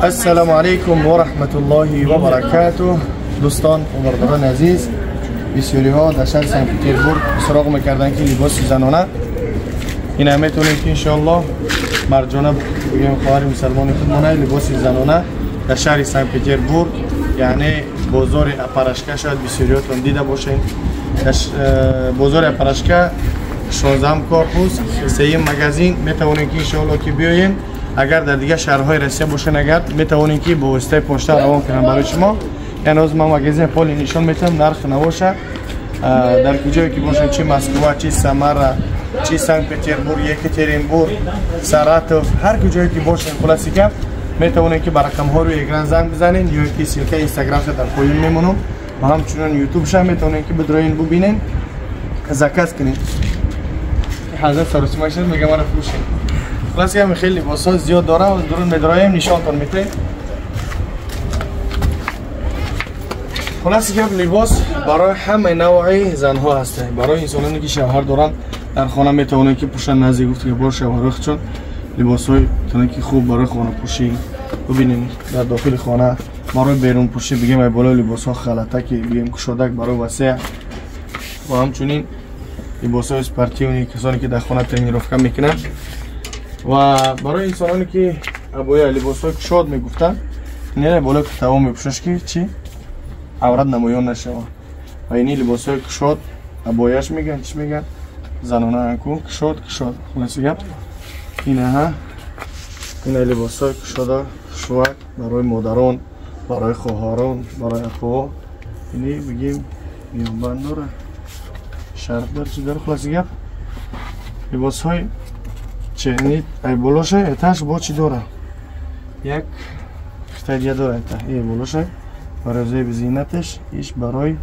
السلام علیکم و رحمت الله و برکاته. دوستان و برادران عزیز، بسیاری ها در شهر سن پترزبورگ سراغ میکردن که لباس زنانه این همه میتونید که انشاءالله مرجانه بگیم خواهر مسلمانی خودمانه لباس زنانه در شهر سن پترزبورگ، یعنی بازار اپرشکه شاید بسیاری هاتون دیده باشین. بازار اپرشکه 16 کارپوس 3 مگزین میتونید که انشاءالله که بیاین. اگر در دیگه شهرهای روسیه باشین اگر میتونید که با واسطه پشت روان کنم برای شما. یعنی از ما مگزین پول نشون میتونم نرخ نباشه در کجایی که باشین، چی مسکو، چی سمر، چی سن پترزبورگ، یکاترینبورگ، ساراتوف، هر کجایی که باشین خلاصی که میتونید که برقم ها رو اکران زنگ بزنین یا که سلکه اینستاگرام شد در پایین میمونم و همچنین یوتیوب شم میتونید که بدروین ببینین زکات کنین. حاضر سرویس میگم من فروشین. خلاص که خیلی لباسا زیاد داره و درون مدرایم نشانتون میده. خلاص که لباس برای همه نوع زنها هسته، برای انسانانی که شوهر دارن در خانه میتونن که پوشن نزدیک گفت که بار شوهر چون لباسای تونه که خوب برای خانه پوشی ببینین در داخل خانه، برای بیرون پوشی بگیم ای بالا لباسا خلطه که بگیم کشادک برای وسیع و همچنین لباسای اسپورتیونی کسانی که در خانه ترینیروفکا میکنن و برای انسانانی که ابویا لباسای کشاد میگفتن نه بالا که تمام میپوشش که چی عورت نمایان نشه و اینی لباسای کشاد ابویاش میگن چی میگن زنانه انکو کشاد خلاصی گپ اینه ها. این لباسای کشاده شوک برای مادران، برای خواهران، برای اخوها اینی بگیم میانبند داره شرط داره چی داره. خلاصی گپ لباس های چنید ای بلوشه اتش با چی داره یک خطریه داره اتا ای بلوشه برای زیب زینتش ایش برای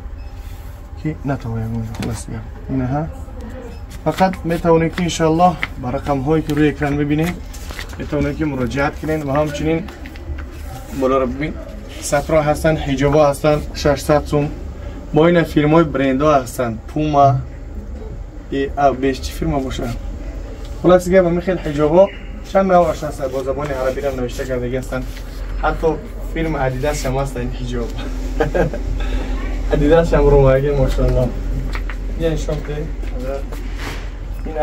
که نتوانیم خلاصی گپ اینه ها. فقط میتونید که انشالله با رقم هایی که روی اکران ببینید میتونید که مراجعت کنین و همچنین بالا رو ببین سطرها هستن، حجابا هستن 600 سوم با این فیلم های برند ها هستن پوما بیش چی فیلم ها باشه. خلاصی که همین خیلی حجابا چند نوعش هستن با زبان عربی هم نوشته کرده هستن، حتی فیلم ادیداس هم هست این حجاب ادیداس هم رو مگه ماشاءالله یه نشون بده. این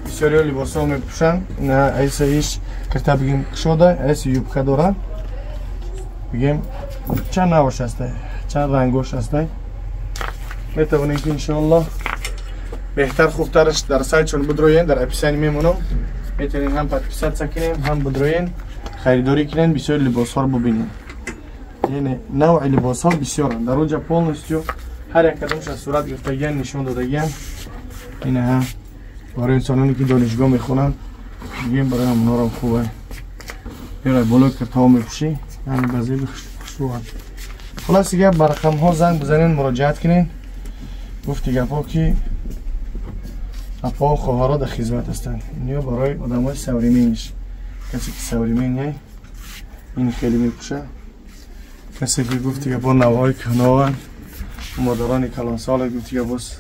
بسیاری لباس ها میپوشن، این ایسا ایش کرتا بگیم شده ایسا یوبکه داره بگیم چند نوعش هسته چند رنگوش هسته. میتونید که انشاءالله بهتر خوبترش در سایت چون بدروین در اپیسانی میمونم میتونید هم پادپیسات سکنیم هم بدروین خریداری کنین بسیار لباس ها رو ببینین. یعنی نوع لباس ها بسیارن در اونجا پولنستیو هر یک کدومش از صورت گرفتگی نشون دادگی اینه ها برای انسانانی که دانشگاه میخونن بگیم برای همونا رو خوبه یه بالا که تا میپوشی یعنی بازی بخشوان. خلاص دیگه برقم ها زنگ بزنین مراجعت کنین. گفت دیگه پا که اپا و خواهرها در خدمت هستن. اینیا برای آدم های سوریمینش کسی که سوریمین این خیلی میپوشه، کسی که گفت دیگه با نوهای کناوان مادران کلان سال گفت دیگه باز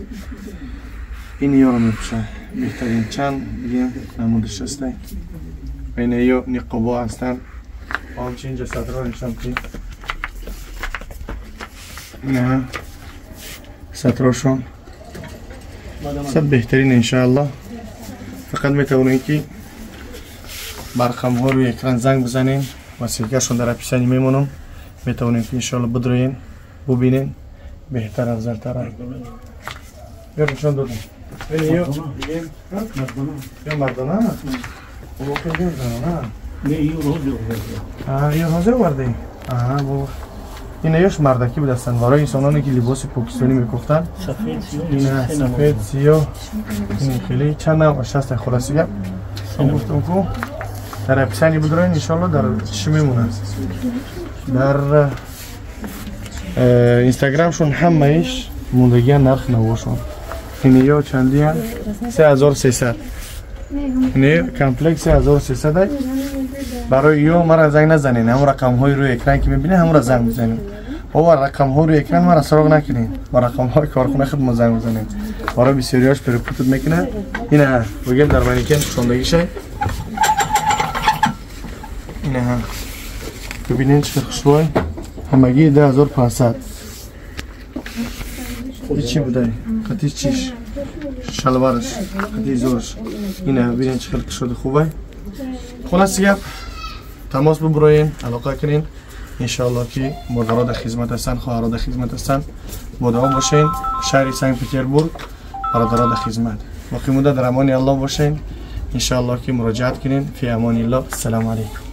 این یارو میپوشه بهترین چند بگیم نمودش هستن. این ایو نقابا هستن همچه اینجا سطرها نشان که اینه سطرهاشون سب بهترین انشاءالله. فقط میتونید که برقم ها روی اکران زنگ بزنین و سلکهشون در اپیسانی میمونم میتونید که انشاءالله بدروین ببینین بهتر افضل تر یا نشان دادم. اینیو بگیم یا مردانه ممکن بگیم زنانه نه یه روزه ورده این ایوش مردکی بود هستن برای انسانانی که لباس پاکستانی میگفتن این سفید سیاه این خیلی چند نوعش هستن. خلاصی گپ هم گفتم که در اپیسانی بدروین انشالله در چی میمونه در اینستاگرامشون همه ایش موندگی نرخ نواشون. این یا چندی هم 3300 این کمپلکس 3300 برای یو مرا زنگ نزنین همون رقم های روی اکران که میبینین همون را زنگ بزنین بابا رقم ها روی اکران مرا سراغ نکنین با رقم های کارخونه خود ما زنگ بزنین برای بسیاریاش پرپوتت میکنه. اینه ها بگیم در منیکن شوندگی شه اینه ها ببینین چه خوشبای همگی 10500. چی بوده؟ قطعی چیش شلوارش قطعی زورش اینه. ببینین چه خلق شده خوبه. خلاص گپ تماس ببرین، علاقه کنین، انشالله که مادرها در خدمت هستن، خواهرها در خدمت هستن. مدام باشین. شهر سنت پترزبورگ برادرها در خدمت. باقی مدت در امان الله باشین. انشالله که مراجعت کنین. فی امان الله. السلام علیکم.